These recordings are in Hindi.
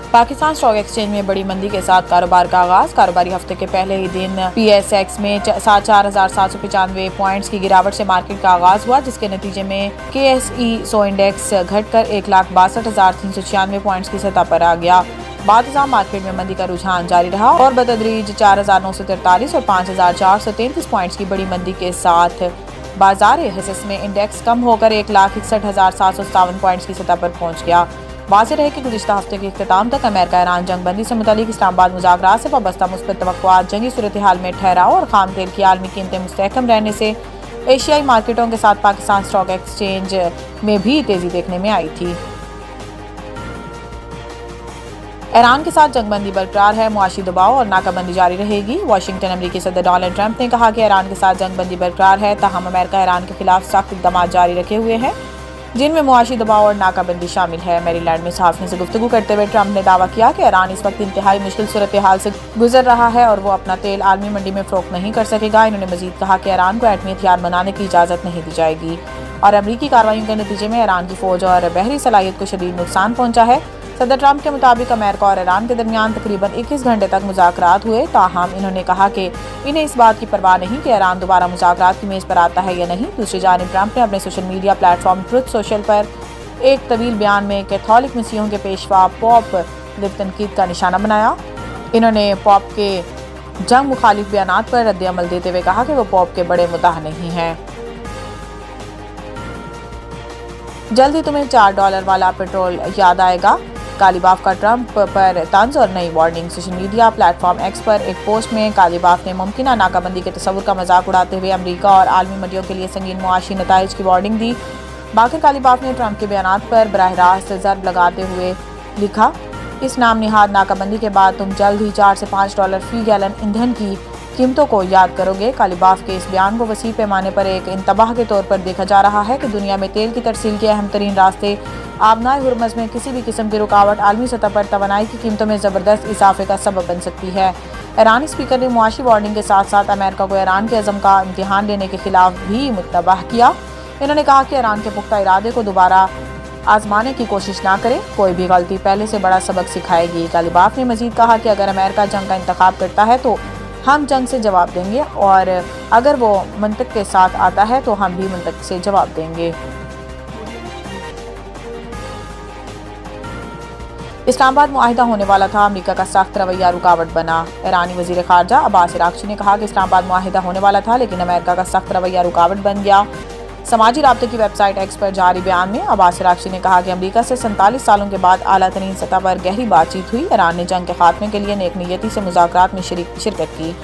पाकिस्तान स्टॉक एक्सचेंज में बड़ी मंदी के साथ कारोबार का आगाज। कारोबारी हफ्ते के पहले ही दिन PSX में 4,795 पॉइंट्स की गिरावट से मार्केट का आगाज हुआ, जिसके नतीजे में KSE 100 इंडेक्स घटकर 1,62,396 पॉइंट्स की सतह पर आ गया। बाद मार्केट में मंदी का रुझान जारी रहा और बतदरीज 4,943 और 5,433 पॉइंट्स की बड़ी मंदी के साथ बाजार हिस्स में इंडेक्स कम होकर 1,61,757 पॉइंट्स की सतह पर पहुंच गया। वाज़ेह रहे कि गुज़िश्ता हफ्ते के इख्तिताम तक अमेरिका ईरान जंग बंदी से मुतालिक इस्लामाबाद मुज़ाकरात से वाबस्ता मुस्बत तवक्कुआत जंगी सूरत हाल में ठहराव और खाम तेल की आलमी कीमतें मुस्तहकम रहने से एशियाई मार्केटों के साथ पाकिस्तान स्टॉक एक्सचेंज में भी तेजी देखने में आई थी। ईरान के साथ जंगबंदी बरकरार है, मुआशी दबाव और नाकाबंदी जारी रहेगी। वाशिंगटन अमेरिकी सदर डोनाल्ड ट्रंप ने कहा कि ईरान के साथ जंगबंदी बरकरार है, ताहम अमेरिका ईरान के खिलाफ सख्त इक़दाम जारी रखे हुए हैं, जिनमें मुआशी दबाव और नाकाबंदी शामिल है। मैरीलैंड में सहाफ़ियों से गुफ्तगू करते हुए ट्रंप ने दावा किया कि ईरान इस वक्त इंतहाई मुश्किल सूरत हाल से गुजर रहा है और वो अपना तेल आलमी मंडी में फ़रोख्त नहीं कर सकेगा। इन्होंने मजीद कहा कि ईरान को एटमी हथियार बनाने की इजाज़त नहीं दी जाएगी और अमरीकी कार्रवाइयों के नतीजे में ईरान की फ़ौज और बहरी सलाहियत को शदीद नुकसान पहुंचा है। सदर ट्रंप के मुताबिक अमेरिका और ईरान के दरमियान तकरीबन 21 घंटे तक मुज़ाकरात हुए, ताहम इन्होंने कहा कि इन्हें इस बात की परवाह नहीं कि ईरान दोबारा मुज़ाकरात की मेज़ पर आता है या नहीं। दूसरी जानिब ट्रंप ने अपने social media platform truth social पर एक तवील बयान में कैथोलिक मसीहों के पेशवा पॉप लिव तनकीद का निशाना बनाया। इन्होंने पॉप के जंग मुखालिफ बयानात पर रद्द अमल देते हुए कहा कि वो पॉप के बड़े मुद्दा नहीं हैं। जल्द ही तुम्हें $4 वाला पेट्रोल याद आएगा, कालीबाफ का ट्रंप पर तंज और नई warning. Social media platform x पर एक पोस्ट में कालीबाफ ने मुमकिन नाकाबंदी के तस्वुर का मजाक उड़ाते हुए अमेरिका और आलमी मंडियों के लिए संगीन मुआशी नताइज की वार्निंग दी। बाकिर कालीबाफ ने ट्रंप के बयानात पर बराह रास्त ज़र्ब लगाते हुए लिखा, इस नाम निहाद नाकाबंदी के बाद तुम जल्द ही $4 से $5 फी गैलन ईंधन की कीमतों को याद करोगे। कालीबाफ के इस बयान को वसी पैमाने पर एक इंतबाह के तौर पर देखा जा रहा है कि दुनिया में तेल की तरसील के अहम तरीन रास्ते आबनाए हुरमज़ में किसी भी किस्म की रुकावट आलमी सतह पर तवानाई की कीमतों में ज़बरदस्त इजाफे का सबब बन सकती है। ईरानी स्पीकर ने मुआशी वार्निंग के साथ साथ अमेरिका को ईरान के अज़म का इम्तिहान लेने के खिलाफ भी मुतनबह किया। इन्होंने कहा कि ईरान के पुख्ता इरादे को दोबारा आजमाने की कोशिश ना करे, कोई भी गलती पहले से बड़ा सबक सिखाएगी। कालीबाफ ने मजीद कहा कि अगर अमेरिका जंग का इंतखाब करता है तो हम जंग से जवाब देंगे और अगर वो मंतक के साथ आता है तो हम भी मंतक से जवाब देंगे। इस्लामाबाद मुआहिदा होने वाला था, अमेरिका का सख्त रवैया रुकावट बना। ईरानी वजीर खारजा अब्बास अरागची ने कहा कि इस्लामाबाद मुआहिदा होने वाला था, लेकिन अमेरिका का सख्त रवैया रुकावट बन गया। समाजी राब्ते की वेबसाइट एक्स पर जारी बयान में अब्बास अरागची ने कहा कि अमेरिका से 47 सालों के बाद आला तरीन सतह पर गहरी बातचीत हुई। ईरान ने जंग के खात्मे के लिए नेक नियती से मुज़ाकरात में शिरकत की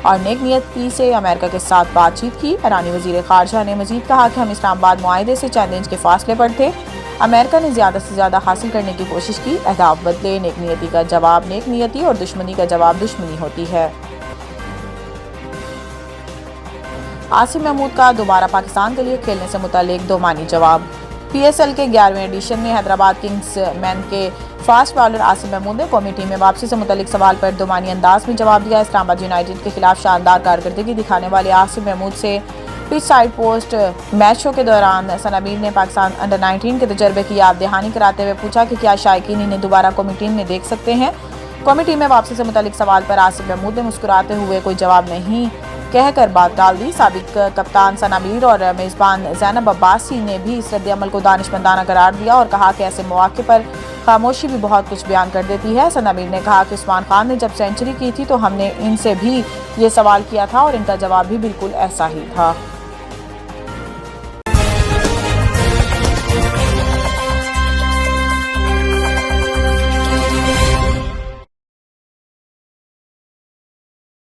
और नेक नियती से अमेरिका के साथ बातचीत की। ईरानी वजीर खारजा ने मजीद कहा कि हम इस्लामाबाद मुआहिदे से चंद इंच के फासले पर थे। अमेरिका ने ज़्यादा से ज़्यादा हासिल करने की कोशिश की। अहदाफ बदले, नेक नियती का जवाब नेक नियती और दुश्मनी का जवाब दुश्मनी होती है। आसिम महमूद का दोबारा पाकिस्तान के लिए खेलने से मुतालिक दो मानी जवाब। PSL के 11वें एडिशन में हैदराबाद किंग्स मैन के फास्ट बॉलर आसिम महमूद ने कौमी टीम में वापसी से मुतालिक सवाल पर दो मानी अंदाज में जवाब दिया। इस्लामाबाद यूनाइटेड के खिलाफ शानदार कारकर्दगी दिखाने वाले आसिम महमूद से पिच साइड पोस्ट मैचों के दौरान सनाबीर ने पाकिस्तान अंडर 19 के तजर्बे की याद दहानी कराते हुए पूछा कि क्या शायकीन इन्हें दोबारा कौमी टीम में देख सकते हैं। कौमी टीम में वापसी से मुतालिक सवाल पर आसिम महमूद ने मुस्कुराते हुए कोई जवाब नहीं कहकर बात टाल दी। साबिक कप्तान सनाबीर और मेज़बान ज़ैनब अब्बासी ने भी इस रद्द अमल को दानिशमंदाना करार दिया और कहा कि ऐसे मौके पर खामोशी भी बहुत कुछ बयान कर देती है। सनाबीर ने कहा कि उस्मान खान ने जब सेंचुरी की थी तो हमने इनसे भी ये सवाल किया था और इनका जवाब भी बिल्कुल ऐसा ही था।